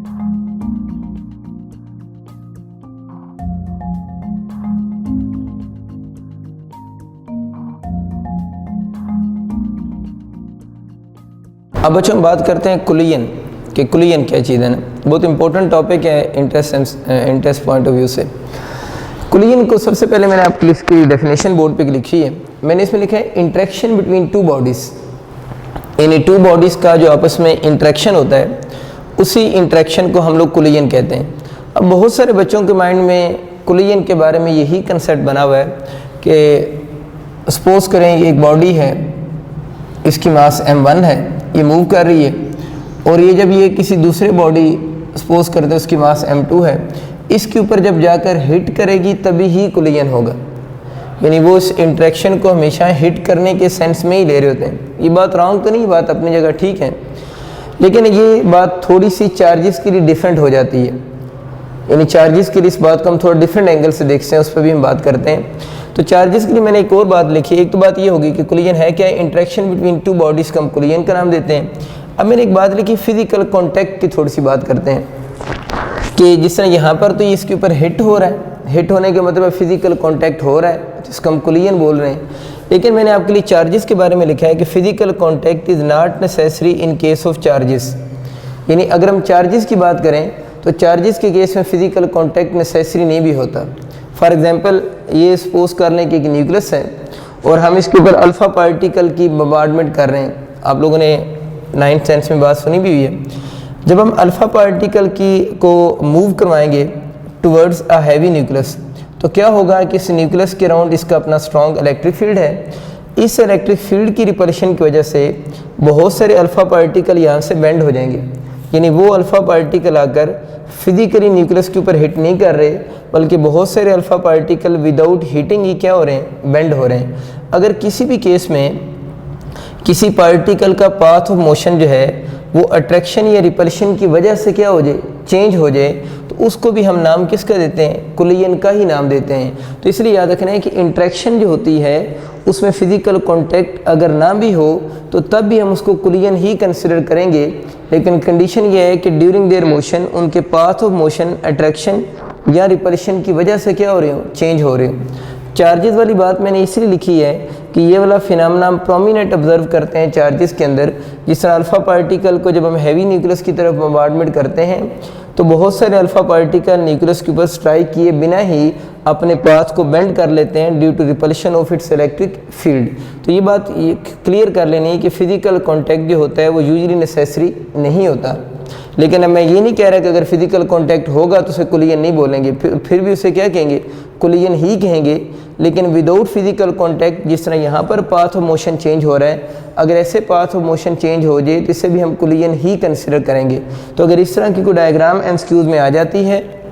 अब बच्चों हम बात करते हैं कुलियन कि कुलियन क्या चीज़ है ना। बहुत इंपॉर्टेंट टॉपिक है इंटरेस्ट पॉइंट ऑफ व्यू से। कुलियन को सबसे पहले मैंने आपके लिए इसकी डेफिनेशन बोर्ड पे लिखी है। मैंने इसमें लिखा है इंटरेक्शन बिटवीन टू बॉडीज़, यानी टू बॉडीज़ का जो आपस में इंटरेक्शन होता है उसी इंटरेक्शन को हम लोग कुलियन कहते हैं। अब बहुत सारे बच्चों के माइंड में कुलियन के बारे में यही कंसेप्ट बना हुआ है कि सपोज करें एक बॉडी है, इसकी मास m1 है, ये मूव कर रही है और ये जब ये किसी दूसरे बॉडी सपोज करते हैं उसकी मास m2 है, इसके ऊपर जब जाकर हिट करेगी तभी ही कुलियन होगा। यानी वो इस इंटरेक्शन को हमेशा हिट करने के सेंस में ही ले रहे होते हैं। ये बात रॉन्ग तो नहीं, बात अपनी जगह ठीक है, लेकिन ये बात थोड़ी सी चार्जेस के लिए डिफरेंट हो जाती है। यानी चार्जेस के लिए इस बात को हम थोड़ा डिफरेंट एंगल से देखते हैं, उस पर भी हम बात करते हैं। तो चार्जेस के लिए मैंने एक और बात लिखी है। एक तो बात ये होगी कि कुलियन है क्या, इंटरेक्शन बिटवीन टू बॉडीज़ को हम कुलियन का नाम देते हैं। अब मैंने एक बात लिखी फिजिकल कॉन्टैक्ट की, थोड़ी सी बात करते हैं कि जिस तरह यहाँ पर तो ये इसके ऊपर हिट हो रहा है, हिट होने के मतलब फिजिकल कॉन्टैक्ट हो रहा है, जिसको हम कुलियन बोल रहे हैं। लेकिन मैंने आपके लिए चार्जेस के बारे में लिखा है कि physical contact is not necessary in case of charges. यानी अगर हम चार्जेस की बात करें तो चार्जेस के केस में फिजिकल कॉन्टैक्ट नेसेसरी नहीं भी होता। फॉर एग्जांपल ये सपोज कर लें कि एक न्यूक्लियस है और हम इसके ऊपर अल्फ़ा पार्टिकल की बम्बार्डमेंट कर रहे हैं। आप लोगों ने 9th सेंस में बात सुनी भी हुई है। जब हम अल्फ़ा पार्टिकल को मूव करवाएंगे टुवर्ड्स अ हैवी न्यूक्लियस तो क्या होगा कि इस न्यूक्लियस के अराउंड इसका अपना स्ट्रॉन्ग इलेक्ट्रिक फील्ड है। इस इलेक्ट्रिक फील्ड की रिपल्शन की वजह से बहुत सारे अल्फ़ा पार्टिकल यहाँ से बेंड हो जाएंगे। यानी वो अल्फ़ा पार्टिकल आकर फिजिकली न्यूक्लियस के ऊपर हिट नहीं कर रहे, बल्कि बहुत सारे अल्फ़ा पार्टिकल विदाउट हीटिंग ही क्या हो रहे हैं, बेंड हो रहे हैं। अगर किसी भी केस में किसी पार्टिकल का पाथ ऑफ मोशन जो है वो अट्रैक्शन या रिपल्शन की वजह से क्या हो जाए, चेंज हो जाए, तो उसको भी हम नाम किसका देते हैं, कुलियन का ही नाम देते हैं। तो इसलिए याद रखना है कि इंट्रैक्शन जो होती है उसमें फिजिकल कॉन्टैक्ट अगर ना भी हो तो तब भी हम उसको कुलियन ही कंसिडर करेंगे। लेकिन कंडीशन ये है कि ड्यूरिंग देयर मोशन उनके पाथ ऑफ मोशन अट्रैक्शन या रिपल्शन की वजह से क्या हो रहे हो, चेंज हो रहे हो। चार्जेस वाली बात मैंने इसलिए लिखी है कि ये वाला फिनोमेना हम प्रोमिनेंट ऑब्जर्व करते हैं चार्जेस के अंदर। जिस तरह अल्फ़ा पार्टिकल को जब हम हैवी न्यूक्लियस की तरफ बम्बार्डमेंट करते हैं तो बहुत सारे अल्फ़ा पार्टिकल न्यूक्लियस के ऊपर स्ट्राइक किए बिना ही अपने पाथ को बेंड कर लेते हैं due to repulsion of its electric field. तो ये बात ये क्लियर कर लेनी है कि फिजिकल कॉन्टैक्ट जो होता है वो यूजुअली नेसेसरी नहीं होता। लेकिन अब मैं ये नहीं कह रहा कि अगर फिजिकल कॉन्टैक्ट होगा तो उसे कुलियन नहीं बोलेंगे, फिर भी उसे क्या कहेंगे, कुलियन ही कहेंगे। लेकिन विदाउट फिजिकल कॉन्टैक्ट जिस तरह यहाँ पर पाथ ऑफ मोशन चेंज हो रहा है, अगर ऐसे पाथ ऑफ मोशन चेंज हो जाए तो इसे भी हम कुलियन ही कंसिडर करेंगे। तो अगर इस तरह की कोई डायग्राम एमसीक्यूज में आ जाती है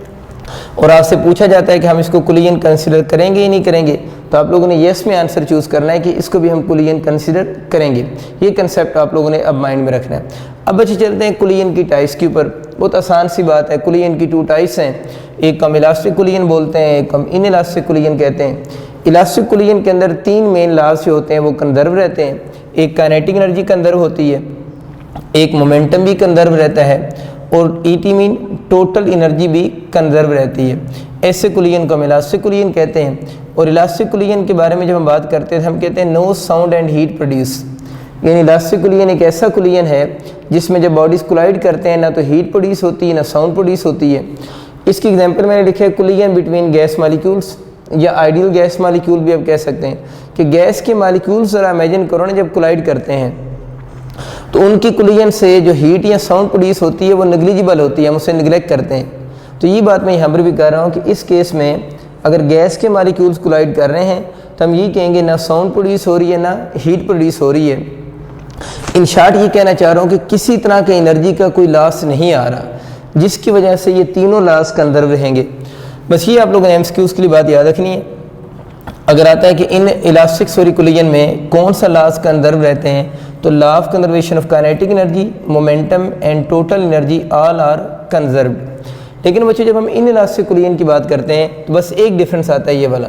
और आपसे पूछा जाता है कि हम इसको कुलियन कंसिडर करेंगे या नहीं करेंगे, तो आप लोगों ने येस में आंसर चूज़ करना है कि इसको भी हम कुलियन कंसिडर करेंगे। ये कंसेप्ट आप लोगों ने अब माइंड में रखना है। अब बच्चे चलते हैं कुलियन की टाइप्स के ऊपर। बहुत आसान सी बात है, कुलियन की 2 टाइप्स हैं। एक हम इलास्टिक कुलियन बोलते हैं, एक हम इन इलास्टिक कुलियन कहते हैं। इलास्टिक कुलियन के अंदर 3 मेन लॉज जो होते हैं वो कंजर्व रहते हैं। एक काइनेटिक एनर्जी कंजर्व होती है, एक मोमेंटम भी कंजर्व रहता है और ईटी मीन टोटल एनर्जी भी कंजर्व रहती है। ऐसे कुलियन को हम इलास्टिक कुलियन कहते हैं। और इलास्टिक कुलियन के बारे में जब हम बात करते हैं तो हम कहते हैं no sound and heat produce. यानी इलास्टिक कुलियन एक ऐसा कुलियन है जिसमें जब बॉडीज़ कोलाइड करते हैं ना तो हीट प्रोड्यूस होती है ना साउंड प्रोड्यूस होती है। इसकी एग्जांपल मैंने लिखा है कुलियन बिटवीन गैस मॉलिक्यूल्स या आइडियल गैस मॉलिक्यूल भी आप कह सकते हैं कि गैस के मॉलिक्यूल्स ज़रा इमेजिन करो ना, जब कोलाइड करते हैं तो उनकी कुलियन से जो हीट या साउंड प्रोड्यूस होती है वो नेग्लिजिबल होती है, हम उसे निगलेक्ट करते हैं। तो ये बात मैं यहाँ पर भी कह रहा हूँ कि इस केस में अगर गैस के मॉलिक्यूल्स कोलाइड कर रहे हैं तो हम ये कहेंगे ना साउंड प्रोड्यूस हो रही है ना हीट प्रोड्यूस हो रही है। इन शॉर्ट ये कहना चाह रहा हूँ कि किसी तरह के एनर्जी का कोई लॉस नहीं आ रहा, जिसकी वजह से ये तीनों लॉस कंजर्व रहेंगे। बस ये आप लोगों ने एमसीक्यूज़ के लिए बात याद रखनी है। अगर आता है कि इन इलास्टिक सॉरी कुलियन में कौन सा लॉस कंजर्व रहते हैं, तो law of conservation of kinetic energy, momentum and total energy all are conserved. लेकिन बच्चों जब हम इन इलास्टिक कुलियन की बात करते हैं तो बस एक डिफरेंस आता है ये वाला,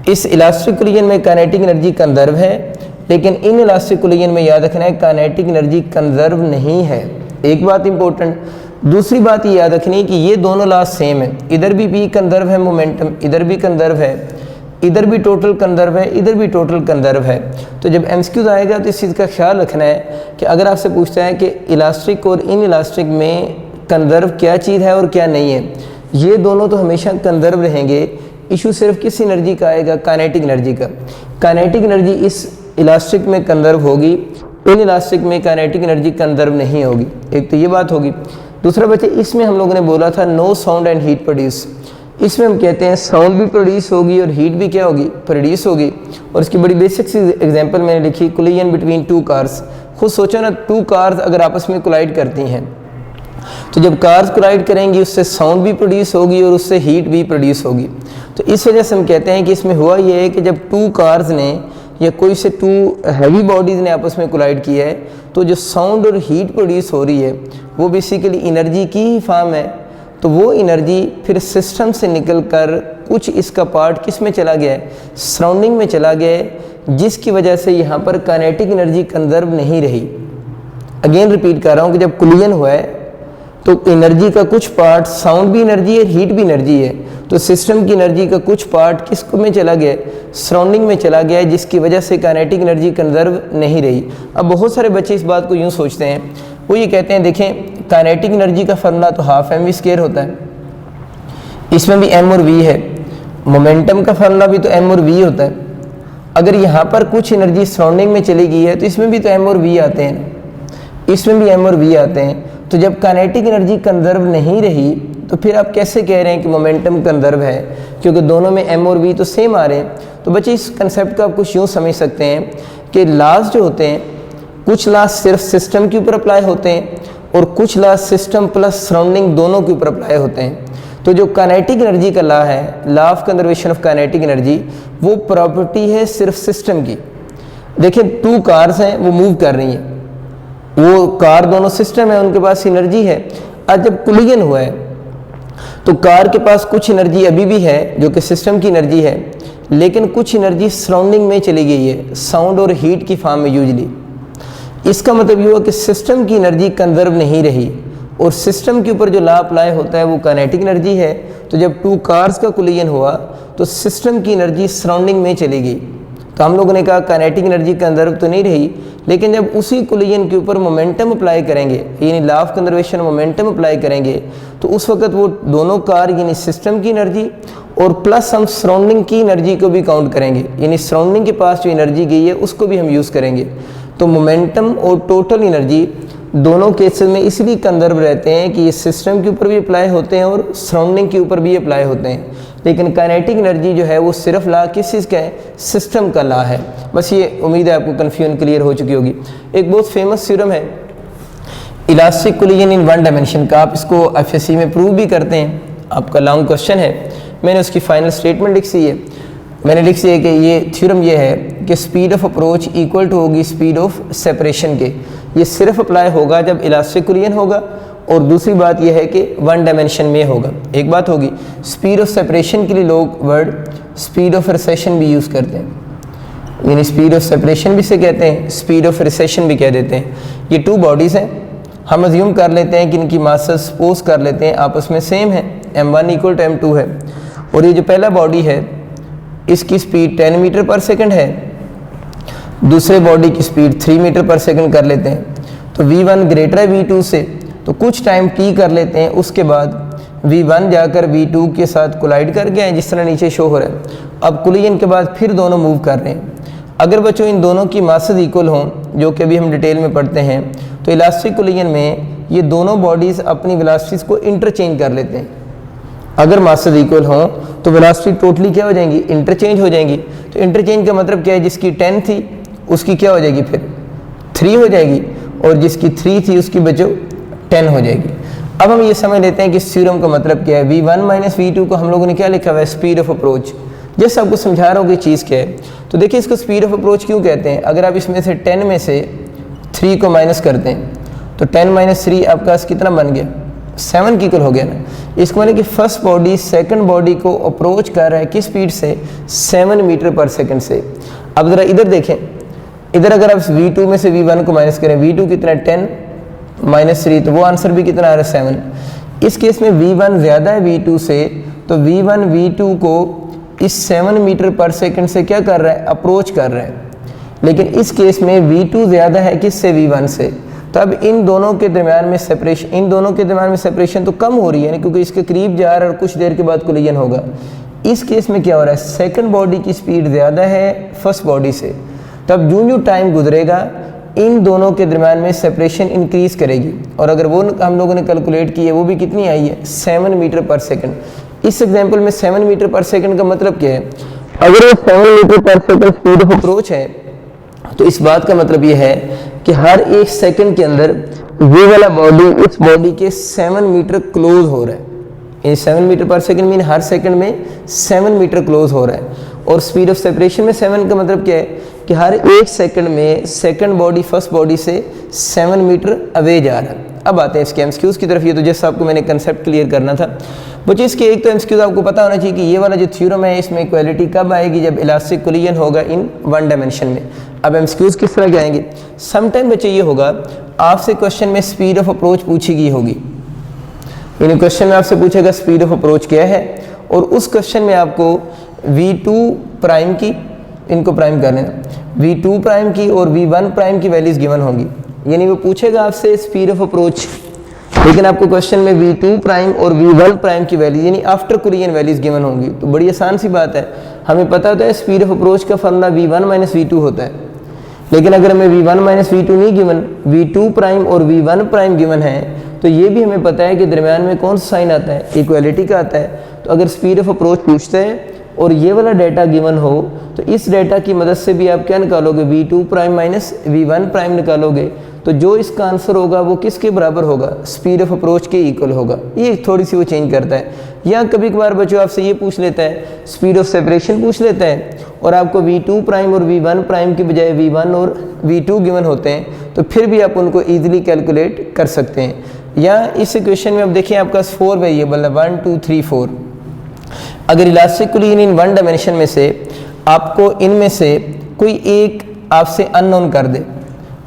इस इलास्टिक कुलियन में काइनेटिक एनर्जी कंजर्व है, लेकिन इन इलास्टिक कुलियन में याद रखना है काइनेटिक एनर्जी कंजर्व नहीं है। एक बात इंपॉर्टेंट, दूसरी बात ये याद रखनी है कि ये दोनों लॉ सेम है, इधर भी v कंजर्व है मोमेंटम, इधर भी कंजर्व है, इधर भी टोटल कंजर्व है, इधर भी टोटल कंजर्व है। तो जब एमसीक्यूज आएगा तो इस चीज़ का ख्याल रखना है कि अगर आपसे पूछता है कि इलास्टिक और इन इलास्टिक में कंजर्व क्या चीज़ है और क्या नहीं है, ये दोनों तो हमेशा कंजर्व रहेंगे। इशू सिर्फ किस एनर्जी का आएगा, काइनेटिक एनर्जी का। काइनेटिक एनर्जी इस इलास्टिक में कंजर्व होगी, इन इलास्टिक में काइनेटिक एनर्जी कंजर्व नहीं होगी। एक तो ये बात होगी। दूसरा बच्चे, इसमें हम लोगों ने बोला था no sound and heat produce, इसमें हम कहते हैं साउंड भी प्रोड्यूस होगी और हीट भी क्या होगी, प्रोड्यूस होगी। और इसकी बड़ी बेसिक सी एग्जांपल मैंने लिखी, कोलिजन बिटवीन टू कार्स। खुद सोचो ना, टू कार्स अगर आपस में कोलाइड करती हैं तो जब कार्स कोलाइड करेंगी उससे साउंड भी प्रोड्यूस होगी और उससे हीट भी प्रोड्यूस होगी। तो इस वजह से हम कहते हैं कि इसमें हुआ ये है कि जब टू कार्स ने या कोई से टू हैवी बॉडीज़ ने आपस में कोलाइड किया है तो जो साउंड और हीट प्रोड्यूस हो रही है वो बेसिकली एनर्जी की ही फॉर्म है। तो वो एनर्जी फिर सिस्टम से निकल कर कुछ इसका पार्ट किस में चला गया है, सराउंडिंग में चला गया है, जिसकी वजह से यहाँ पर काइनेटिक एनर्जी कंजर्व नहीं रही। अगेन रिपीट कर रहा हूँ कि जब कोलिजन हुआ है तो एनर्जी का कुछ पार्ट, साउंड भी एनर्जी है, हीट भी एनर्जी है, तो सिस्टम की एनर्जी का कुछ पार्ट किस में चला गया, सराउंडिंग में चला गया है, जिसकी वजह से काइनेटिक एनर्जी कंजर्व नहीं रही। अब बहुत सारे बच्चे इस बात को यूँ सोचते हैं, वो ये कहते हैं देखें काइनेटिक एनर्जी का फॉर्मूला तो हाफ एम वी स्क्वायर होता है, इसमें भी एम और वी है। मोमेंटम का फॉर्मूला भी तो एम और वी होता है। अगर यहाँ पर कुछ एनर्जी सराउंडिंग में चली गई है तो इसमें भी तो एम और वी आते हैं, इसमें भी एम और वी आते हैं। तो जब काइनेटिक एनर्जी कंजर्व नहीं रही तो फिर आप कैसे कह रहे हैं कि मोमेंटम कंजर्व है, क्योंकि दोनों में एम और वी तो सेम आ रहे हैं। तो बच्चे इस कंसेप्ट को आप कुछ यूँ समझ सकते हैं कि लॉज जो होते हैं, कुछ लॉज सिर्फ सिस्टम के ऊपर अप्लाई होते हैं और कुछ लॉज सिस्टम प्लस सराउंडिंग दोनों के ऊपर अप्लाई होते हैं। तो जो काइनेटिक एनर्जी का लॉ है, law of conservation of kinetic energy, वो प्रॉपर्टी है सिर्फ सिस्टम की। देखिए टू कार्स हैं, वो मूव कर रही हैं, वो कार दोनों सिस्टम है, उनके पास एनर्जी है। आज जब कोलिजन हुआ है तो कार के पास कुछ एनर्जी अभी भी है जो कि सिस्टम की एनर्जी है, लेकिन कुछ एनर्जी सराउंडिंग में चली गई है, साउंड और हीट की फॉर्म में यूजली। इसका मतलब ये हुआ कि सिस्टम की एनर्जी कंजर्व नहीं रही और सिस्टम के ऊपर जो लॉ अप्लाई होता है वो काइनेटिक एनर्जी है। तो जब टू कार्स का कोलिजन हुआ तो सिस्टम की एनर्जी सराउंडिंग में चली गई। तो हम लोगों ने कहा काइनेटिक एनर्जी कंजर्व तो नहीं रही, लेकिन जब उसी कोलिजन के ऊपर मोमेंटम अप्लाई करेंगे, यानी law of conservation momentum apply करेंगे, तो उस वक्त वो दोनों कार यानी सिस्टम की एनर्जी और प्लस हम सराउंडिंग की एनर्जी को भी काउंट करेंगे, यानी सराउंडिंग के पास जो एनर्जी गई है उसको भी हम यूज़ करेंगे। तो मोमेंटम और टोटल एनर्जी दोनों केसेस में इसलिए कंजर्व रहते हैं कि ये सिस्टम के ऊपर भी अप्लाई होते हैं और सराउंडिंग के ऊपर भी अप्लाई होते हैं। लेकिन काइनेटिक एनर्जी जो है वो सिर्फ लॉ किस चीज़ का है, सिस्टम का लॉ है। बस ये उम्मीद है आपको कन्फ्यूजन क्लियर हो चुकी होगी। एक बहुत फेमस थ्योरम है elastic collision in one dimension का, आप इसको एफएससी में प्रूव भी करते हैं। आपका लॉन्ग क्वेश्चन है, मैंने उसकी फाइनल स्टेटमेंट लिख दी है। मैंने लिख दिया कि ये थ्योरम ये है कि speed of approach equal to होगी स्पीड ऑफ सेपरेशन के। ये सिर्फ अप्लाई होगा जब इलास्टिक कोलिजन होगा, और दूसरी बात यह है कि वन डायमेंशन में होगा। एक बात होगी, स्पीड ऑफ सेपरेशन के लिए लोग वर्ड स्पीड ऑफ रिसेशन भी यूज़ करते हैं, यानी स्पीड ऑफ सेपरेशन भी से कहते हैं, स्पीड ऑफ रिसेशन भी कह देते हैं। ये टू बॉडीज़ हैं, हम अज्यूम कर लेते हैं कि इनकी मासेस सपोज कर लेते हैं आपस में सेम है, m1 इक्वल टू m2 है, और ये जो पहला बॉडी है इसकी स्पीड 10 मीटर पर सेकंड है, दूसरे बॉडी की स्पीड 3 मीटर पर सेकंड कर लेते हैं। तो v1 ग्रेटर है v2 से, तो कुछ टाइम t कर लेते हैं, उसके बाद v1 जाकर v2 के साथ कोलाइड कर गए हैं, जिस तरह नीचे शो हो रहा है। अब कोलिजन के बाद फिर दोनों मूव कर रहे हैं। अगर बच्चों इन दोनों की मासेस इक्वल हों, जो कि अभी हम डिटेल में पढ़ते हैं, तो इलास्टिक कोलिजन में ये दोनों बॉडीज़ अपनी वेलोसिटीज को इंटरचेंज कर लेते हैं। अगर मासेस इक्वल हों तो वेलोसिटी टोटली क्या हो जाएंगी, इंटरचेंज हो जाएंगी। तो इंटरचेंज का मतलब क्या है, जिसकी 10 थी उसकी क्या हो जाएगी फिर 3 हो जाएगी, और जिसकी 3 थी उसकी बच्चों 10 हो जाएगी। अब हम ये समझ लेते हैं कि इस थ्योरम का मतलब क्या है। v1 माइनस v2 को हम लोगों ने क्या लिखा हुआ है, स्पीड ऑफ अप्रोच। जैसे आपको समझा रहा हूँ कि चीज़ क्या है, तो देखिए इसको स्पीड ऑफ अप्रोच क्यों कहते हैं। अगर आप इसमें से 10 में से 3 को माइनस करते हैं तो 10 माइनस 3 आपका कितना बन गया, 7 की इक्वल हो गया ना। इसको मतलब कि फर्स्ट बॉडी सेकंड बॉडी को अप्रोच कर रहा है किस स्पीड से, 7 मीटर पर सेकंड से। अब ज़रा इधर देखें, इधर अगर आप v2 में से v1 को माइनस करें, v2 कितना 10, -3, तो वो आंसर भी कितना आ रहा है 7। इस केस में v1 ज़्यादा है v2 से, तो v1 v2 को इस 7 मीटर पर सेकंड से क्या कर रहा है, अप्रोच कर रहा है। लेकिन इस केस में v2 ज़्यादा है किससे, v1 से, तो अब इन दोनों के दरम्यान में सेपरेशन तो कम हो रही है, क्योंकि इसके करीब जा रहा है और कुछ देर के बाद कोलिजन होगा। इस केस में क्या हो रहा है, सेकंड बॉडी की स्पीड ज़्यादा है फर्स्ट बॉडी से, तब जो टाइम गुजरेगा इन दोनों के दरम्यान में सेपरेशन इंक्रीज़ करेगी। और अगर वो हम लोगों ने कैलकुलेट की है, वो भी कितनी आई है, 7 मीटर पर सेकंड। इस एग्जांपल में 7 मीटर पर सेकंड का मतलब क्या है, अगर वो 7 मीटर पर सेकंड स्पीड ऑफ अप्रोच है, तो इस बात का मतलब ये है कि हर एक सेकंड के अंदर ये वाला बॉडी इस बॉडी के 7 मीटर क्लोज हो रहा है। ये 7 मीटर पर सेकंड मीन हर सेकंड में 7 मीटर क्लोज हो रहा है। और स्पीड ऑफ सेपरेशन में 7 का मतलब क्या है कि हर एक सेकंड में सेकंड बॉडी फर्स्ट बॉडी से 7 मीटर अवे जा रहा है। अब आते हैं इसके एमसीक्यूज़ की तरफ। ये तो जैसे आपको मैंने कंसेप्ट क्लियर करना था बच्चे। इसके एक तो एमसीक्यूज़ आपको पता होना चाहिए कि ये वाला जो थ्योरम है इसमें इक्वालिटी कब आएगी, जब इलास्टिक कोलिजन होगा इन 1 डायमेंशन में। अब एमसीक्यूज़ किस तरह के आएंगे, समटाइम बच्चे ये होगा आपसे क्वेश्चन में स्पीड ऑफ अप्रोच पूछी गई होगी, यानी क्वेश्चन में आपसे पूछेगा स्पीड ऑफ अप्रोच क्या है, और उस क्वेश्चन में आपको v2 प्राइम की, इनको प्राइम कर लेना, v2 प्राइम की और v1 प्राइम की वैल्यूज गिवन होंगी। यानी वो पूछेगा आपसे स्पीड ऑफ अप्रोच, लेकिन आपको क्वेश्चन में v2 प्राइम और v1 प्राइम की वैल्यू यानी आफ्टर कोलिजन वैल्यूज गिवन होंगी। तो बड़ी आसान सी बात है, हमें पता होता है स्पीड ऑफ अप्रोच का फॉर्मूला v1 माइनस v2 होता है। लेकिन अगर हमें v1 माइनस v2 नहीं गिवन, v2 प्राइम और v1 प्राइम गिवन है, तो ये भी हमें पता है कि दरम्यान में कौन सा साइन आता है, इक्वालिटी का आता है। तो अगर स्पीड ऑफ अप्रोच पूछते हैं और ये वाला डाटा गिवन हो, तो इस डाटा की मदद से भी आप क्या निकालोगे, v2 prime minus v1 prime निकालोगे। तो जो इसका आंसर होगा वो किसके बराबर होगा, स्पीड ऑफ अप्रोच के इक्वल होगा। ये थोड़ी सी वो चेंज करता है। या कभी कभार बच्चों आपसे ये पूछ लेता है, स्पीड ऑफ सेपरेशन पूछ लेता है, और आपको v2 प्राइम और v1 प्राइम की बजाय v1 और v2 गिवन होते हैं, तो फिर भी आप उनको ईजिली कैलकुलेट कर सकते हैं। या इस इक्वेशन में अब देखिए आपका 4 वेरिएबल है, 1 2 3 4। अगर इलास्टिक कोलिजन इन 1 डायमेंशन में से आपको इनमें से कोई एक आपसे अननोन कर दे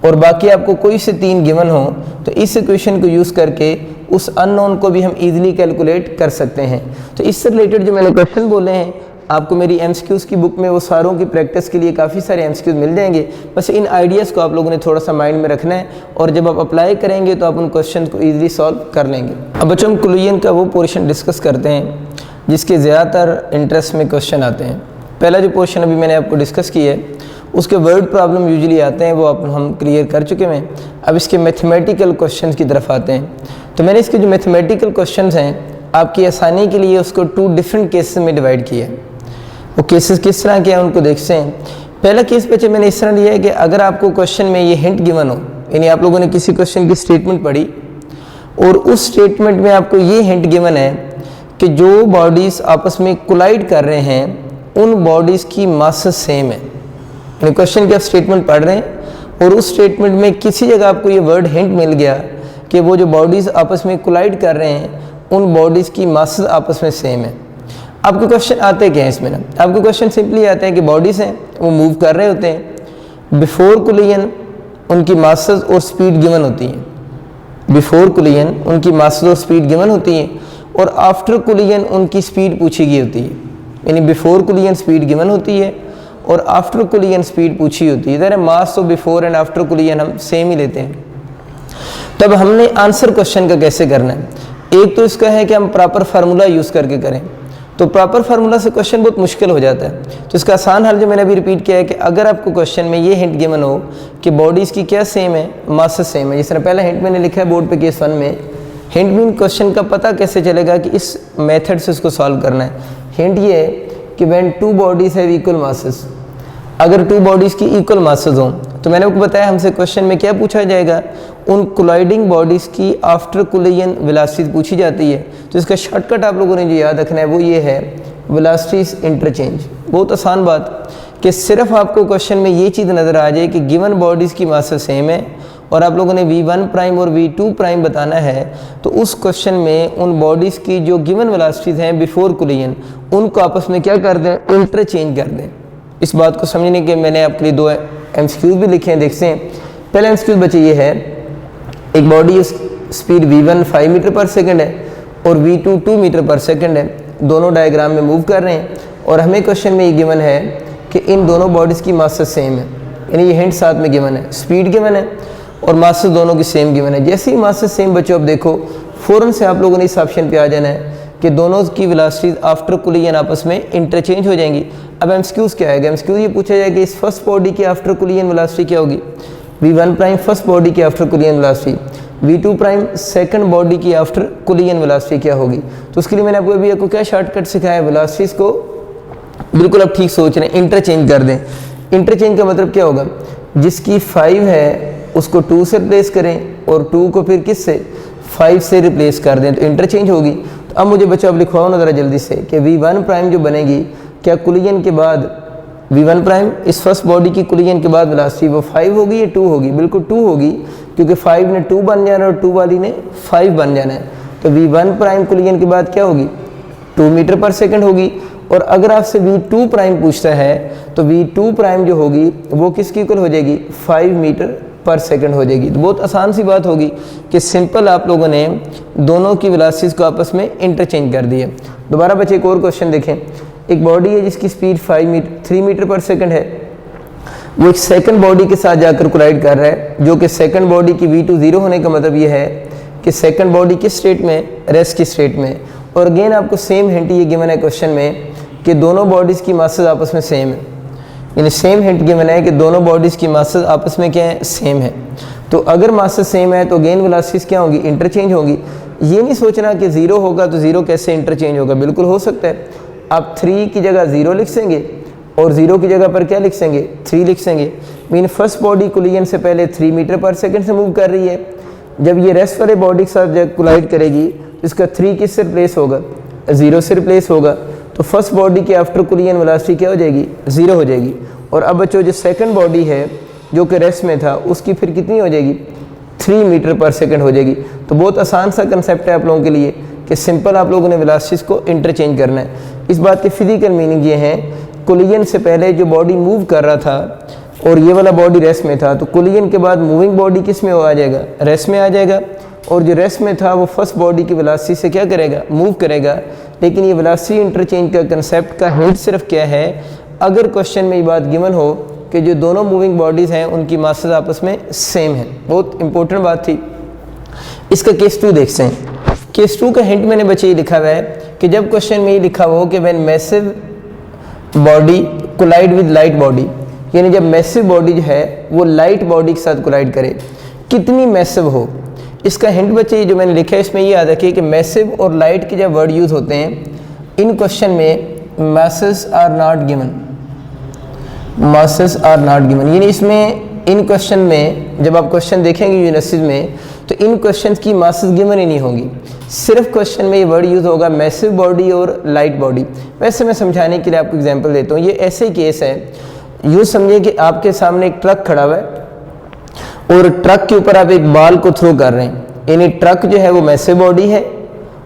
और बाकी आपको कोई से 3 गिवन हो, तो इस इक्वेशन को यूज़ करके उस अननोन को भी हम इजीली कैलकुलेट कर सकते हैं। तो इससे रिलेटेड जो मैंने क्वेश्चन बोले हैं आपको मेरी एमसीक्यूज़ की बुक में वो सारों की प्रैक्टिस के लिए काफ़ी सारे एमसीक्यूज़ मिल जाएंगे। बस इन आइडियाज़ को आप लोगों ने थोड़ा सा माइंड में रखना है, और जब आप अप्लाई करेंगे तो आप उन क्वेश्चन को ईजिली सॉल्व कर लेंगे। अब बच्चों हम कोलिजन का वो पोर्शन डिस्कस करते हैं जिसके ज़्यादातर इंटरेस्ट में क्वेश्चन आते हैं। पहला जो पोर्शन अभी मैंने आपको डिस्कस किया है उसके वर्ड प्रॉब्लम यूजुअली आते हैं, वो हम क्लियर कर चुके हैं। अब इसके मैथमेटिकल क्वेश्चंस की तरफ आते हैं। तो मैंने इसके जो मैथमेटिकल क्वेश्चंस हैं आपकी आसानी के लिए उसको 2 डिफरेंट केसेस में डिवाइड किया है। वो केसेस किस तरह के हैं उनको देखते हैं। पहला केस बच्चे मैंने इस तरह लिया है कि अगर आपको क्वेश्चन में ये हिंट गिवन हो, यानी आप लोगों ने किसी क्वेश्चन की स्टेटमेंट पढ़ी और उस स्टेटमेंट में आपको ये हिंट गिवन है कि जो बॉडीज़ आपस में कोलाइड कर रहे हैं उन बॉडीज़ की मासेस सेम है। यानी क्वेश्चन की आप स्टेटमेंट पढ़ रहे हैं और उस स्टेटमेंट में किसी जगह आपको ये वर्ड हिंट मिल गया कि वो जो बॉडीज़ आपस में कोलाइड कर रहे हैं उन बॉडीज़ की मासेस आपस में सेम है। आपके क्वेश्चन आते क्या हैं इसमें ना, आपके क्वेश्चन सिंपली आते हैं कि बॉडीज़ हैं वो मूव कर रहे होते हैं, बिफोर कोलिजन उनकी मासेस और स्पीड गिवन होती हैं, बिफोर कोलिजन उनकी मासेस और स्पीड गिवन होती हैं, और आफ्टर कोलिजन उनकी स्पीड पूछी गई होती है। यानी बिफोर कोलिजन स्पीड गिवन होती है और आफ्टर कोलिजन स्पीड पूछी होती है। इधर मास तो बिफोर एंड आफ्टर कोलिजन हम सेम ही लेते हैं। तब हमने आंसर क्वेश्चन का कैसे करना है, एक तो इसका है कि हम प्रॉपर फार्मूला यूज़ करके करें, तो प्रॉपर फार्मूला से क्वेश्चन बहुत मुश्किल हो जाता है। तो इसका आसान हल जो मैंने अभी रिपीट किया है कि अगर आपको क्वेश्चन में ये हिंट गिवन हो कि बॉडीज़ की क्या सेम है, मासेस सेम है, जिस तरह पहला हिंट मैंने लिखा है बोर्ड पे केस 1 में, हिंट मीन क्वेश्चन का पता कैसे चलेगा कि इस मेथड से उसको सॉल्व करना है। हिंट ये है कि when 2 bodies have equal masses, अगर 2 बॉडीज़ की इक्वल मासेस हों, तो मैंने आपको बताया हमसे क्वेश्चन में क्या पूछा जाएगा, उन कोलाइडिंग बॉडीज़ की आफ्टर कोलिजन वेलोसिटी पूछी जाती है। तो इसका शॉर्टकट आप लोगों ने जो याद रखना है वो ये है, वेलोसिटीज इंटरचेंज। बहुत आसान बात कि सिर्फ आपको क्वेश्चन में ये चीज़ नज़र आ जाए कि गिवन बॉडीज़ की मासेस सेम है और आप लोगों ने v1 प्राइम और v2 प्राइम बताना है, तो उस क्वेश्चन में उन बॉडीज़ की जो गिवन वेलोसिटीज़ हैं बिफोर कोलिजन उनको आपस में क्या कर दें, इंटरचेंज कर दें। इस बात को समझने के मैंने आपके लिए 2 एमसीक्यूज़ भी लिखे हैं, देखते हैं। पहला एमसीक्यू बच्चे ये है एक बॉडी स्पीड v1 5 मीटर पर सेकंड है और v2 2 मीटर पर सेकंड है, दोनों डायग्राम में मूव कर रहे हैं और हमें क्वेश्चन में ये गिवन है कि इन दोनों बॉडीज़ की मासेस सेम है, यानी ये हिंट साथ में गिवन है, स्पीड गिवन है और मासेस दोनों की सेम गिवन है। जैसे ही मासेस सेम बच्चों, अब देखो फ़ौरन से आप लोगों ने इस ऑप्शन पे आ जाना है कि दोनों की वेलोसिटीज आफ्टर कोलिजन आपस में इंटरचेंज हो जाएंगी। अब एमसीक्यूज़ क्या आएगा, एमसीक्यूज़ ये पूछा जाएगा कि इस फर्स्ट बॉडी की आफ्टर कोलिजन वेलोसिटी क्या होगी, v1 प्राइम फर्स्ट बॉडी की after collision velocity, v2 prime second body की आफ्टर कोलिजन वेलोसिटी क्या होगी। तो उसके लिए मैंने आपको क्या शॉर्टकट सिखाया है, वेलोसिटीज को बिल्कुल आप ठीक सोच रहे हैं, इंटरचेंज कर दें। इंटरचेंज का मतलब क्या होगा, जिसकी 5 है उसको 2 से रिप्लेस करें और 2 को फिर किस से 5 से रिप्लेस कर दें, तो इंटरचेंज होगी। तो अब मुझे बच्चों अब लिखवाओ ना ज़रा जल्दी से कि v1 प्राइम जो बनेगी, क्या कोलिजन के बाद v1 प्राइम इस फर्स्ट बॉडी की कोलिजन के बाद वेलोसिटी वो 5 होगी या 2 होगी, बिल्कुल 2 होगी, क्योंकि 5 ने 2 बन जाना है और 2 वाली ने 5 बन जाना है। तो v1 प्राइम कोलिजन के बाद क्या होगी, 2 मीटर पर सेकंड होगी। और अगर आपसे v2 प्राइम पूछता है तो v2 प्राइम जो होगी वो किसकी इक्वल हो जाएगी, 5 मीटर पर सेकंड हो जाएगी। तो बहुत आसान सी बात होगी कि सिंपल आप लोगों ने दोनों की वेलोसिटीज को आपस में इंटरचेंज कर दिए। दोबारा बच्चे एक और क्वेश्चन देखें, एक बॉडी है जिसकी स्पीड 3 मीटर पर सेकंड है, वो एक सेकंड बॉडी के साथ जाकर कोलाइड कर रहा है, जो कि सेकंड बॉडी की v2 0 होने का मतलब ये है कि सेकंड बॉडी किस स्टेट में, रेस्ट की स्टेट में। और अगेन आपको सेम हिंट ये गिवन है क्वेश्चन में कि दोनों बॉडीज़ की मासेस आपस में सेम है, यानी सेम हिंट गिवन है कि दोनों बॉडीज़ की मासेस आपस में क्या है, सेम है। तो अगर मासेस सेम है तो अगेन वेलोसिटीज क्या होंगी, इंटरचेंज होंगी। ये नहीं सोचना कि 0 होगा तो 0 कैसे इंटरचेंज होगा, बिल्कुल हो सकता है। आप 3 की जगह 0 लिख देंगे और 0 की जगह पर क्या लिख देंगे, 3 लिख देंगे। मीन फर्स्ट बॉडी कोलिजन से पहले 3 मीटर पर सेकंड से मूव कर रही है, जब ये रेस्ट वाले बॉडी के साथ जब कोलाइड करेगी तो इसका 3 किससे रिप्लेस होगा, 0 से रिप्लेस होगा। तो फर्स्ट बॉडी की आफ्टर कोलिजन वेलोसिटी क्या हो जाएगी, 0 हो जाएगी। और अब बच्चों जो सेकंड बॉडी है जो कि रेस्ट में था उसकी फिर कितनी हो जाएगी, 3 मीटर पर सेकंड हो जाएगी। तो बहुत आसान सा कंसेप्ट है आप लोगों के लिए कि सिंपल आप लोगों ने वेलोसिटीज को इंटरचेंज करना है। इस बात की फिजिकल मीनिंग ये है, कोलिजन से पहले जो बॉडी मूव कर रहा था और ये वाला बॉडी रेस्ट में था, तो कोलिजन के बाद मूविंग बॉडी किस में आ जाएगा, रेस्ट में आ जाएगा। और जो रेस्ट में था वो फर्स्ट बॉडी की वेलोसिटी से क्या करेगा, मूव करेगा। लेकिन ये वेलोसिटी इंटरचेंज का कंसेप्ट का हिंट सिर्फ क्या है, अगर क्वेश्चन में ये बात गिवन हो कि जो दोनों मूविंग बॉडीज़ हैं उनकी मासेस आपस में सेम है। बहुत इंपॉर्टेंट बात थी। इसका केस 2 देखते हैं। केस 2 का हिंट मैंने बच्चे ये लिखा हुआ है कि जब क्वेश्चन में ये लिखा हुआ हो कि when massive body collide with light body, यानी जब मैसिव बॉडी जो है वो लाइट बॉडी के साथ कोलाइड करे, कितनी मैसिव हो। इसका हिंट बच्चे जो मैंने लिखा है इसमें ये याद रखिए कि मैसिव और लाइट के जब वर्ड यूज़ होते हैं इन क्वेश्चन में masses are not given, masses are not given, यानी इसमें इन क्वेश्चन में जब आप क्वेश्चन देखेंगे यूनिवर्सिटी में तो इन क्वेश्चन की masses गिवन ही नहीं होगी, सिर्फ क्वेश्चन में ये वर्ड यूज़ होगा मैसिव बॉडी और लाइट बॉडी। वैसे मैं समझाने के लिए आपको एग्जांपल देता हूँ। ये ऐसे केस है, यूँ समझिए कि आपके सामने एक ट्रक खड़ा हुआ है और ट्रक के ऊपर आप एक बॉल को थ्रो कर रहे हैं, यानी ट्रक जो है वो मैसिव बॉडी है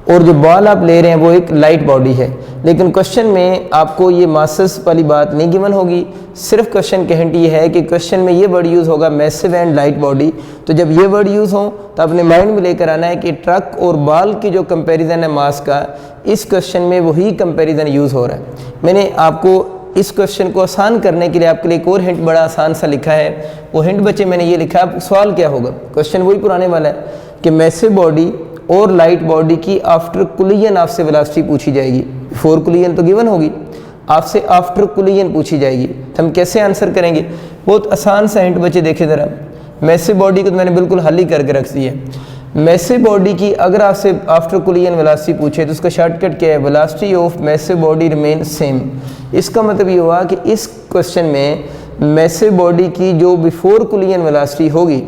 और जो बॉल आप ले रहे हैं वो एक लाइट बॉडी है। लेकिन क्वेश्चन में आपको ये मासेस वाली बात नहीं गिवन होगी, सिर्फ क्वेश्चन के हिंट ये है कि क्वेश्चन में ये वर्ड यूज़ होगा मैसिव एंड लाइट बॉडी। तो जब ये वर्ड यूज़ हो तो अपने माइंड में लेकर आना है कि ट्रक और बॉल की जो कंपैरिजन है मास का, इस क्वेश्चन में वही कंपैरिजन यूज़ हो रहा है। मैंने आपको इस क्वेश्चन को आसान करने के लिए आपके लिए एक और हिंट बड़ा आसान सा लिखा है। वो हिंट बच्चे मैंने ये लिखा है, सवाल क्या होगा, क्वेश्चन वही पुराने वाला है कि मैसिव बॉडी और लाइट बॉडी की आफ्टर कोलिजन आपसे वेलोसिटी पूछी जाएगी। बिफोर कोलिजन तो गिवन होगी, आपसे आफ्टर कोलिजन पूछी जाएगी। तो हम कैसे आंसर करेंगे, बहुत आसान सा हिंट बच्चे देखे ज़रा। मैसिव बॉडी को तो मैंने बिल्कुल हल ही करके रख दिया है। मैसिव बॉडी की अगर आपसे आफ्टर कोलिजन वेलोसिटी पूछे तो उसका शॉर्टकट क्या है, velocity of massive body remain same. इसका मतलब ये हुआ कि इस क्वेश्चन में मैसिव बॉडी की जो बिफोर कोलिजन वेलोसिटी होगी,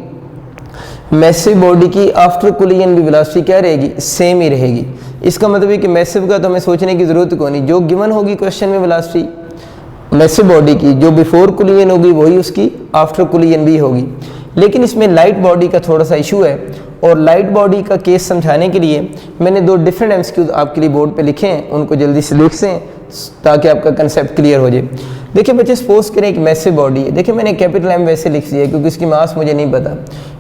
मैसिव बॉडी की आफ्टर कोलिजन भी वेलोसिटी क्या रहेगी, सेम ही रहेगी। इसका मतलब है कि मैसिव का तो हमें सोचने की ज़रूरत को नहीं, जो गिवन होगी क्वेश्चन में वेलोसिटी मैसिव बॉडी की जो बिफोर कोलिजन होगी वही उसकी आफ्टर कोलिजन भी होगी। लेकिन इसमें लाइट बॉडी का थोड़ा सा इशू है और लाइट बॉडी का केस समझाने के लिए मैंने 2 डिफरेंट एमसीक्यूज आपके लिए बोर्ड पे लिखे हैं, उनको जल्दी से लिख सें ताकि आपका कंसेप्ट क्लियर हो जाए। देखिए बच्चे, सपोज करें एक मैसिव बॉडी है। देखिए मैंने कैपिटल एम वैसे लिख दिया है क्योंकि इसकी मास मुझे नहीं पता।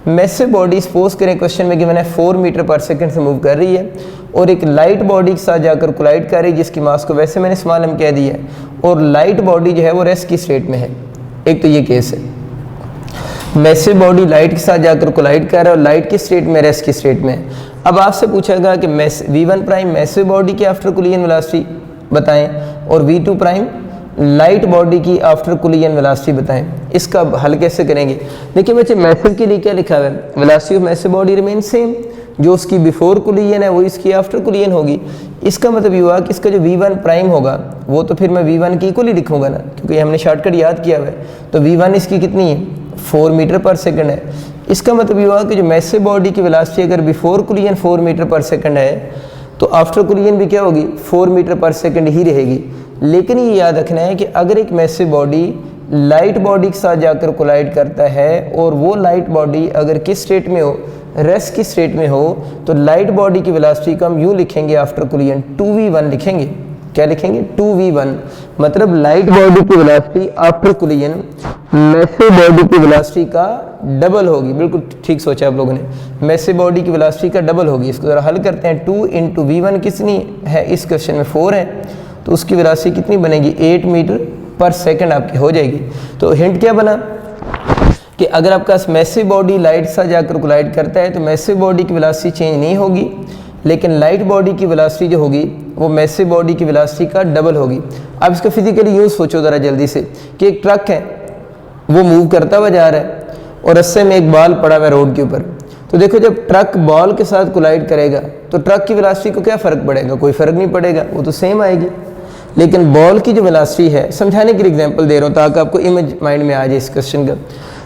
मैसिव बॉडी सपोज करें क्वेश्चन में कि मैंने 4 मीटर पर सेकंड से मूव कर रही है और एक लाइट बॉडी के साथ जाकर कोलाइड कर रही है जिसकी मास को वैसे मैंने स्मॉल एम कह दिया है, और लाइट बॉडी जो है वो रेस्ट की स्टेट में है। एक तो ये केस है, मैसिव बॉडी लाइट के साथ जाकर कोलाइड कर रहा है और लाइट की स्टेट में, रेस्ट की स्टेट में है। अब आपसे पूछा गया कि v1 प्राइम मैसिव बॉडी की आफ्टर कोलिजन वेलोसिटी बताएं और v2 प्राइम लाइट बॉडी की आफ्टर कोलिजन वेलोसिटी बताएं। इसका हल कैसे करेंगे? देखिए बच्चे, मैसिव के लिए क्या लिखा हुआ है? Velocity of massive body remain same, जो उसकी बिफोर कोलिजन है वो इसकी आफ्टर कोलिजन होगी। इसका मतलब ये हुआ कि इसका जो v1 प्राइम होगा वो तो फिर मैं v1 की इक्वली लिखूंगा ना, क्योंकि हमने शॉर्टकट याद किया हुआ है। तो v1 इसकी कितनी है? 4 मीटर पर सेकंड है। इसका मतलब ये हुआ कि जो मैसिव बॉडी की वेलोसिटी अगर बिफोर कोलिजन 4 मीटर पर सेकंड है तो आफ्टर कोलिजन भी क्या होगी? 4 मीटर पर सेकंड ही रहेगी। लेकिन ये याद रखना है कि अगर एक मैसिव बॉडी लाइट बॉडी के साथ जाकर कोलाइड करता है और वो लाइट बॉडी अगर किस स्टेट में हो? रेस्ट की स्टेट में हो, तो लाइट बॉडी की वेलोसिटी को हम यूँ लिखेंगे आफ्टर कोलिजन 2v1 लिखेंगे। क्या लिखेंगे? 2v1, मतलब लाइट बॉडी की velocity after collision massive body की वेलोसिटी का डबल होगी। बिल्कुल ठीक सोचा आप लोगों ने, मैसिव बॉडी की वेलोसिटी का डबल होगी। इसको ज़रा हल करते हैं। 2 × v1 कितनी है? इस क्वेश्चन में 4 है, तो उसकी वेलोसिटी कितनी बनेगी? 8 मीटर पर सेकंड आपकी हो जाएगी। तो हिंट क्या बना कि अगर आपका मैसिव बॉडी लाइट से जाकर कोलाइड करता है तो मैसिव बॉडी की वेलोसिटी चेंज नहीं होगी, लेकिन लाइट बॉडी की वेलोसिटी जो होगी वो मैसिव बॉडी की वेलोसिटी का डबल होगी। अब इसका फिजिकली यूज़ सोचो ज़रा जल्दी से कि एक ट्रक है, वो मूव करता हुआ जा रहा है और रस्ते में एक बॉल पड़ा हुआ है रोड के ऊपर। तो देखो, जब ट्रक बॉल के साथ कोलाइड करेगा तो ट्रक की वेलोसिटी को क्या फ़र्क पड़ेगा? कोई फ़र्क नहीं पड़ेगा, वो तो सेम आएगी। लेकिन बॉल की जो वेलोसिटी है, समझाने के लिए एग्जांपल दे रहा हूँ ताकि आपको इमेज माइंड में आ जाए इस क्वेश्चन का।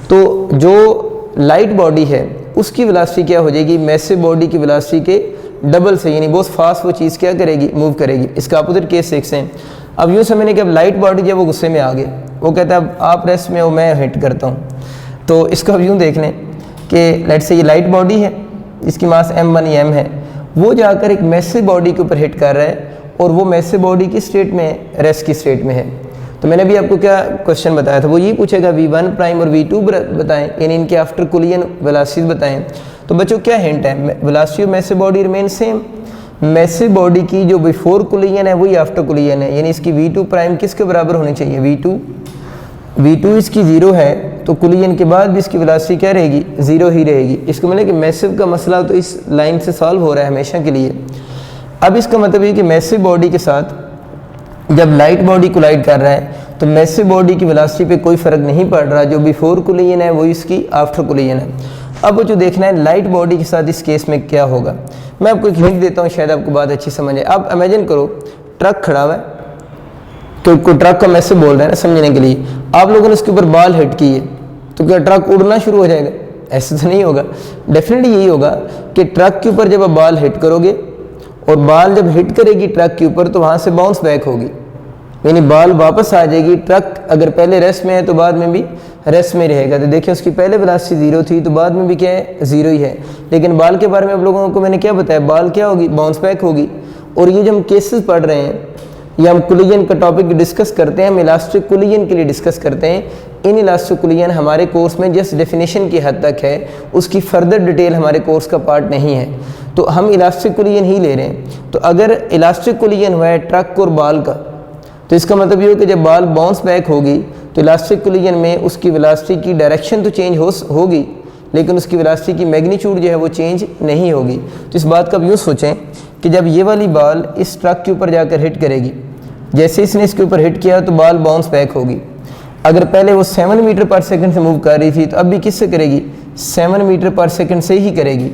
तो जो लाइट बॉडी है उसकी वेलोसिटी क्या हो जाएगी? मैसिव बॉडी की वेलोसिटी के डबल से, यानी बहुत फास्ट वो चीज़ क्या करेगी? मूव करेगी। इसका अपोजिट केस देखते हैं। अब यूँ समझने कि अब लाइट बॉडी जो है वो गुस्से में आ गए, वो कहता है अब आप रेस्ट में हो, मैं हिट करता हूँ। तो इसको अब यूँ देख लें कि लेट से ये लाइट बॉडी है, इसकी मास m1 m है, वो जाकर एक मैसिव बॉडी के ऊपर हिट कर रहा है और वो मैसिव बॉडी की स्टेट में है? रेस्ट की स्टेट में है। तो मैंने भी आपको क्या क्वेश्चन बताया था, वो ये पूछेगा v1 प्राइम और v2 बताएं, यानी इनके आफ्टर कोलिजन वेलोसिटी बताएं। तो बच्चों क्या हिंट है? Velocity of massive body remain same, massive body की जो बिफोर कोलिजन है वही आफ्टर कोलिजन है, यानी इसकी v2 प्राइम किसके बराबर होनी चाहिए? v2 इसकी 0 है तो कोलिजन के बाद भी इसकी वेलोसिटी क्या रहेगी? 0 ही रहेगी। इसको मतलब कि मैसिव का मसला तो इस लाइन से सॉल्व हो रहा है हमेशा के लिए। अब इसका मतलब ये कि मैसिव बॉडी के साथ जब लाइट बॉडी कोलाइड कर रहा है तो मैसिव बॉडी की वेलोसिटी पे कोई फ़र्क नहीं पड़ रहा, जो बिफोर कोलिजन है वो इसकी आफ्टर कोलिजन है। अब जो देखना है लाइट बॉडी के साथ इस केस में क्या होगा। मैं आपको एक हिंट देता हूँ, शायद आपको बात अच्छी समझ आए। अब इमेजिन करो ट्रक खड़ा हुआ है, तो कोई ट्रक का मैसेज बोल रहा है ना समझने के लिए, आप लोगों ने उसके ऊपर बॉल हिट की है, तो क्या ट्रक उड़ना शुरू हो जाएगा? ऐसा तो नहीं होगा। डेफिनेटली यही होगा कि ट्रक के ऊपर जब आप बॉल हिट करोगे और बॉल जब हिट करेगी ट्रक के ऊपर तो वहाँ से बाउंस बैक होगी, यानी बॉल वापस आ जाएगी। ट्रक अगर पहले रेस्ट में है तो बाद में भी रेस्ट में रहेगा। तो देखिए उसकी पहले वेलोसिटी 0 थी तो बाद में भी क्या है? 0 ही है। लेकिन बॉल के बारे में आप लोगों को मैंने क्या बताया? बॉल क्या होगी? बाउंस बैक होगी। और ये जो हम केसेस पढ़ रहे हैं या हम कोलिजन का टॉपिक डिस्कस करते हैं, हम इलास्टिक कोलिजन के लिए डिस्कस करते हैं। इन इलास्टिक कोलिजन हमारे कोर्स में जस्ट डेफिनेशन की हद तक है, उसकी फर्दर डिटेल हमारे कोर्स का पार्ट नहीं है। तो हम इलास्टिक कोलिजन ही ले रहे हैं। तो अगर इलास्टिक कोलिजन हुआ है ट्रक और बॉल का, तो इसका मतलब ये हो कि जब बॉल बाउंस बैक होगी तो इलास्टिक कोलिजन में उसकी वेलोसिटी की डायरेक्शन तो चेंज होगी, लेकिन उसकी वेलोसिटी की मैग्नीट्यूड जो है वो चेंज नहीं होगी। तो इस बात का अब यूँ सोचें कि जब ये वाली बॉल इस ट्रक के ऊपर जाकर हिट करेगी, जैसे इसने इसके ऊपर हिट किया तो बॉल बाउंस बैक होगी। अगर पहले वो 7 मीटर पर सेकंड से मूव कर रही थी तो अब भी किससे करेगी? 7 मीटर पर सेकंड से ही करेगी।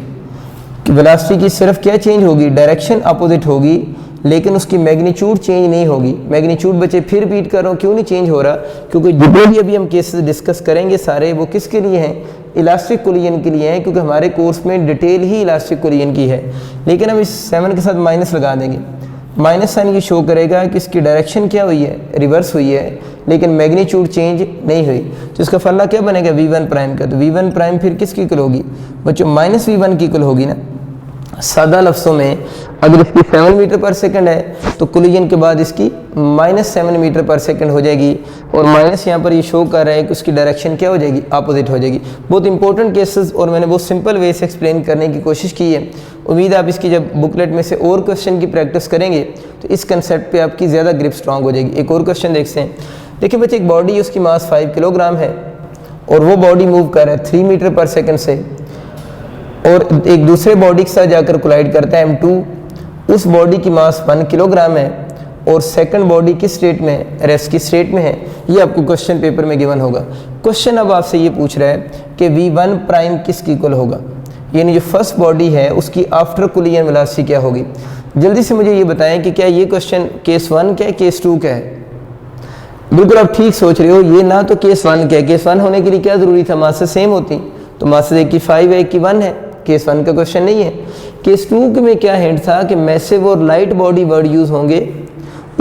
वेलोसिटी की सिर्फ क्या चेंज होगी? डायरेक्शन अपोजिट होगी, लेकिन उसकी मैग्नीट्यूड चेंज नहीं होगी। मैग्नीट्यूड बच्चे फिर रिपीट कर रहा हूँ, क्यों नहीं चेंज हो रहा? क्योंकि जितने भी अभी हम केसेस डिस्कस करेंगे सारे वो किसके लिए हैं? इलास्टिक कोलिजन के लिए हैं, क्योंकि हमारे कोर्स में डिटेल ही इलास्टिक कोलिजन की है। लेकिन हम इस 7 के साथ माइनस लगा देंगे। माइनस साइन ये शो करेगा कि इसकी डायरेक्शन क्या हुई है? रिवर्स हुई है, लेकिन मैग्नीट्यूड चेंज नहीं हुई। तो इसका फर्ला क्या बनेगा? v1 प्राइम का। तो v1 प्राइम फिर किसकी इक्वल होगी बच्चों? -v1 की इक्वल होगी ना। सादा लफ्ज़ों में अगर इसकी 7 मीटर पर सेकंड है तो कोलिजन के बाद इसकी -7 मीटर पर सेकंड हो जाएगी, और माइनस यहाँ पर ये शो कर रहा है कि उसकी डायरेक्शन क्या हो जाएगी, अपोजिट हो जाएगी। बहुत इंपॉर्टेंट केसेस और मैंने बहुत सिंपल वे से एक्सप्लेन करने की कोशिश की है। उम्मीद है आप इसकी जब बुकलेट में से और क्वेश्चन की प्रैक्टिस करेंगे तो इस कंसेप्ट पर आपकी ज़्यादा ग्रिप स्ट्रांग हो जाएगी। एक और क्वेश्चन देखते हैं। देखिए बच्चे, एक बॉडी उसकी मास 5 किलोग्राम है और वो बॉडी मूव कर रहा है 3 मीटर पर सेकंड से, और एक दूसरे बॉडी के साथ जाकर कोलाइड करता है m2। उस बॉडी की मास 1 किलोग्राम है और सेकंड बॉडी किस स्टेट में है, रेस्ट की स्टेट में है। ये आपको क्वेश्चन पेपर में गिवन होगा। क्वेश्चन अब आपसे ये पूछ रहा है कि v1 प्राइम किसके इक्वल होगा, यानी जो फर्स्ट बॉडी है उसकी आफ्टर कोलिजन वेलोसिटी क्या होगी। जल्दी से मुझे ये बताएं कि क्या ये क्वेश्चन केस 1 का है, केस 2 का है। बिल्कुल आप ठीक सोच रहे हो, ये ना तो केस 1 का है। केस 1 होने के लिए क्या ज़रूरी था, मासेस सेम होती, तो मासेस एक की 5 है, एक की 1 है। केस 1 का क्वेश्चन नहीं है। केस 2 में क्या हिंट था कि मैसिव और लाइट बॉडी वर्ड यूज़ होंगे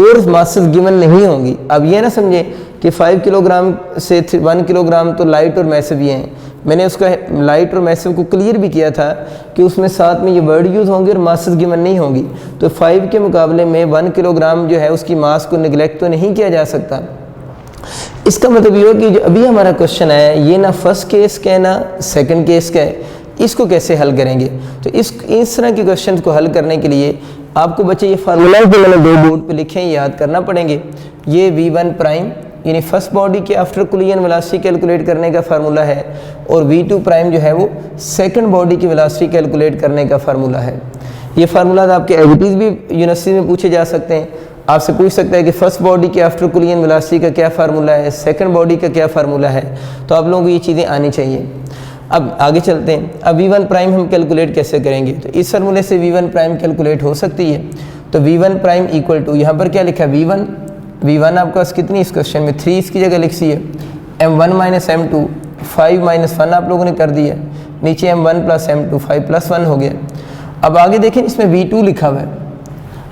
और मासेस गिवन नहीं होंगी। अब ये ना समझे कि 5 किलोग्राम से 1 किलोग्राम तो लाइट और मैसिव ये हैं। मैंने उसका लाइट और मैसिव को क्लियर भी किया था कि उसमें साथ में ये वर्ड यूज़ होंगे और मासेस गिवन नहीं होंगी। तो 5 के मुकाबले में 1 किलोग्राम जो है उसकी मास को निगलेक्ट तो नहीं किया जा सकता। इसका मतलब ये हो कि जो अभी हमारा क्वेश्चन है ये ना फर्स्ट केस का है ना सेकंड केस का है। इसको कैसे हल करेंगे, तो इस तरह के क्वेश्चन को हल करने के लिए आपको बच्चे ये फार्मूला जो मैंने 2 बोर्ड पे लिखे हैं याद करना पड़ेंगे। ये v1 प्राइम यानी फर्स्ट बॉडी के आफ्टर कोलिजन वेलोसिटी कैलकुलेट करने का फार्मूला है, और v2 प्राइम जो है वो सेकंड बॉडी की वेलोसिटी कैलकुलेट करने का फार्मूला है। ये फार्मूला आपके एविटीज़ भी यूनिवर्सिटी में पूछे जा सकते हैं। आपसे पूछ सकता है कि फर्स्ट बॉडी के आफ्टर कोलिजन वेलोसिटी का क्या फार्मूला है, सेकंड बॉडी का क्या फार्मूला है, तो आप लोगों को ये चीज़ें आनी चाहिए। अब आगे चलते हैं। अब v1 प्राइम हम कैलकुलेट कैसे करेंगे, तो इस फार्मूले से v1 प्राइम कैलकुलेट हो सकती है। तो v1 प्राइम इक्वल टू, यहाँ पर क्या लिखा है v1 आपके पास कितनी इस क्वेश्चन में 3 इसकी जगह लिखी है m1 माइनस m2 5 माइनस 1 आप लोगों ने कर दिया, नीचे m1 प्लस m2 5 प्लस 1 हो गया। अब आगे देखें इसमें v2 लिखा हुआ है।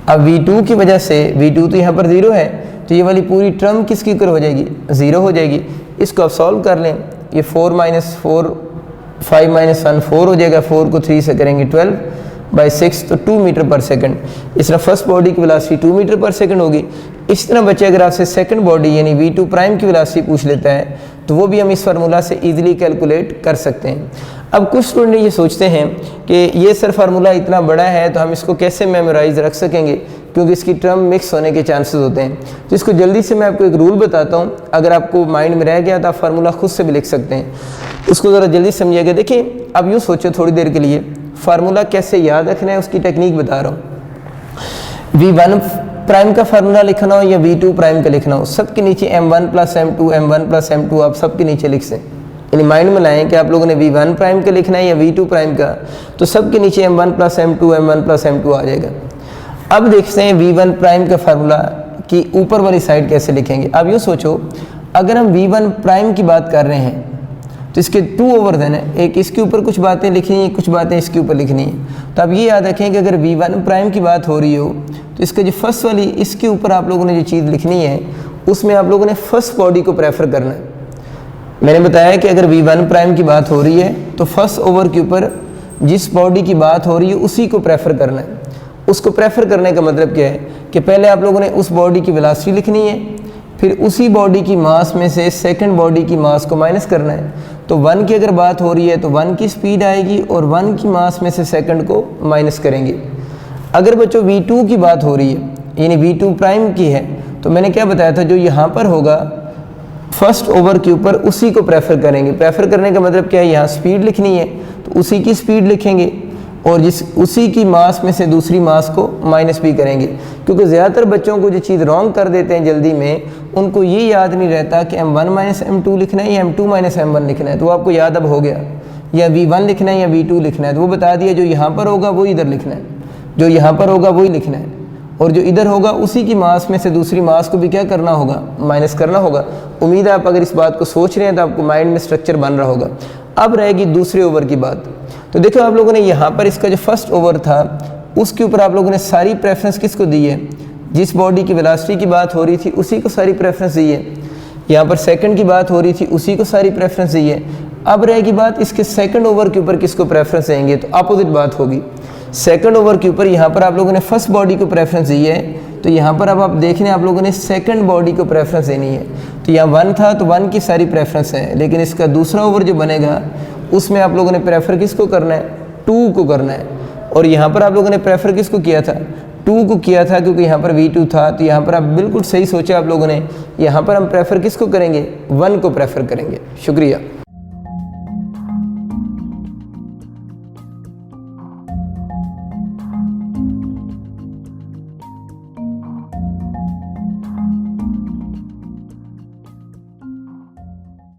अब v2 की वजह से v2 तो यहाँ पर 0 है, तो ये वाली पूरी टर्म किसकी इक्वल हो जाएगी, 0 हो जाएगी। इसको आप सॉल्व कर लें, ये 4 माइनस 4 5 माइनस 1 4 हो जाएगा, 4 को 3 से करेंगे 12/6 तो 2 मीटर पर सेकंड। इस तरह फर्स्ट बॉडी की वेलोसिटी 2 मीटर पर सेकंड होगी। इस तरह बच्चे अगर आपसे सेकंड बॉडी यानी v2 प्राइम की वेलोसिटी पूछ लेता है तो वो भी हम इस फार्मूला से इजीली कैलकुलेट कर सकते हैं। अब कुछ स्टूडेंट ये सोचते हैं कि ये सर फार्मूला इतना बड़ा है तो हम इसको कैसे मेमोराइज रख सकेंगे, क्योंकि इसकी टर्म मिक्स होने के चांसेस होते हैं। तो इसको जल्दी से मैं आपको एक रूल बताता हूँ, अगर आपको माइंड में रह गया तो आप फार्मूला खुद से भी लिख सकते हैं। उसको ज़रा जल्दी समझिएगा। देखिए अब यूँ सोचो थोड़ी देर के लिए, फार्मूला कैसे याद रखना है उसकी टेक्निक बता रहा हूँ। v1 प्राइम का फार्मूला लिखना हो या v2 प्राइम का लिखना हो, सबके नीचे m1 plus m2 m1 plus m2 आप सबके नीचे लिख सें। यानी माइंड में लाएं कि आप लोगों ने v1 प्राइम का लिखना है या v2 प्राइम का, तो सबके नीचे m1 plus m2 m1 plus m2 आ जाएगा। अब देखते हैं v1 प्राइम का फार्मूला कि ऊपर वाली साइड कैसे लिखेंगे। अब यूँ सोचो, अगर हम v1 प्राइम की बात कर रहे हैं तो इसके 2 ओवर देन है, एक इसके ऊपर कुछ बातें लिखनी है, कुछ बातें इसके ऊपर लिखनी है। तो अब ये याद रखें कि अगर v1 प्राइम की बात हो रही हो तो इसका जो फर्स्ट वाली इसके ऊपर आप लोगों ने जो चीज़ लिखनी है उसमें आप लोगों ने फर्स्ट बॉडी को प्रेफर करना है। मैंने बताया कि अगर v1 प्राइम की बात हो रही है तो फर्स्ट ओवर के ऊपर जिस बॉडी की बात हो रही है उसी को प्रेफर करना है। उसको प्रेफर करने का मतलब क्या है कि पहले आप लोगों ने उस बॉडी की वेलोसिटी लिखनी है, फिर उसी बॉडी की मास में से सेकंड बॉडी की मास को माइनस करना है। तो 1 की अगर बात हो रही है तो 1 की स्पीड आएगी और 1 की मास में से सेकंड को माइनस करेंगे। अगर बच्चों v2 की बात हो रही है यानी v2 प्राइम की है, तो मैंने क्या बताया था, जो यहाँ पर होगा फर्स्ट ओवर के ऊपर उसी को प्रेफर करेंगे। प्रेफर करने का मतलब क्या है, यहाँ स्पीड लिखनी है तो उसी की स्पीड लिखेंगे और उसी की मास में से दूसरी मास को माइनस भी करेंगे। क्योंकि ज़्यादातर बच्चों को जो चीज़ रॉन्ग कर देते हैं जल्दी में, उनको ये याद नहीं रहता कि m1 माइनस m2 लिखना है या m2 माइनस m1 लिखना है। तो आपको याद अब हो गया, या v1 लिखना है या v2 लिखना है, तो वो बता दिया जो यहाँ पर होगा वो इधर लिखना है, जो यहाँ पर होगा वही लिखना है, और जो इधर होगा उसी की मास में से दूसरी मास को भी क्या करना होगा, माइनस करना होगा। उम्मीद है आप अगर इस बात को सोच रहे हैं तो आपको माइंड में स्ट्रक्चर बन रहा होगा। अब रहेगी दूसरे ओवर की बात। तो देखो आप लोगों ने यहाँ पर इसका जो फर्स्ट ओवर था उसके ऊपर आप लोगों ने सारी प्रेफरेंस किसको दी है, जिस बॉडी की वेलोसिटी की बात हो रही थी उसी को सारी प्रेफरेंस दी है। यहाँ पर सेकंड की बात हो रही थी उसी को सारी प्रेफरेंस दी है। अब रहेगी बात इसके सेकंड ओवर के ऊपर किसको प्रेफरेंस देंगे, तो अपोजिट बात होगी। सेकंड ओवर के ऊपर यहाँ पर आप लोगों ने फर्स्ट बॉडी को प्रेफरेंस दी है, तो यहाँ पर अब आप देख रहे हैं आप लोगों ने सेकंड बॉडी को प्रेफरेंस देनी है। तो यहाँ 1 था तो 1 की सारी प्रेफरेंस है, लेकिन इसका दूसरा ओवर जो बनेगा उसमें आप लोगों ने प्रेफर किसको करना है, 2 को करना है। और यहाँ पर आप लोगों ने प्रेफर किसको किया था, 2 को किया था, क्योंकि यहाँ पर V2 था। तो यहाँ पर आप बिल्कुल सही सोचा आप लोगों ने, यहाँ पर हम प्रेफर किसको करेंगे, 1 को प्रेफर करेंगे। शुक्रिया।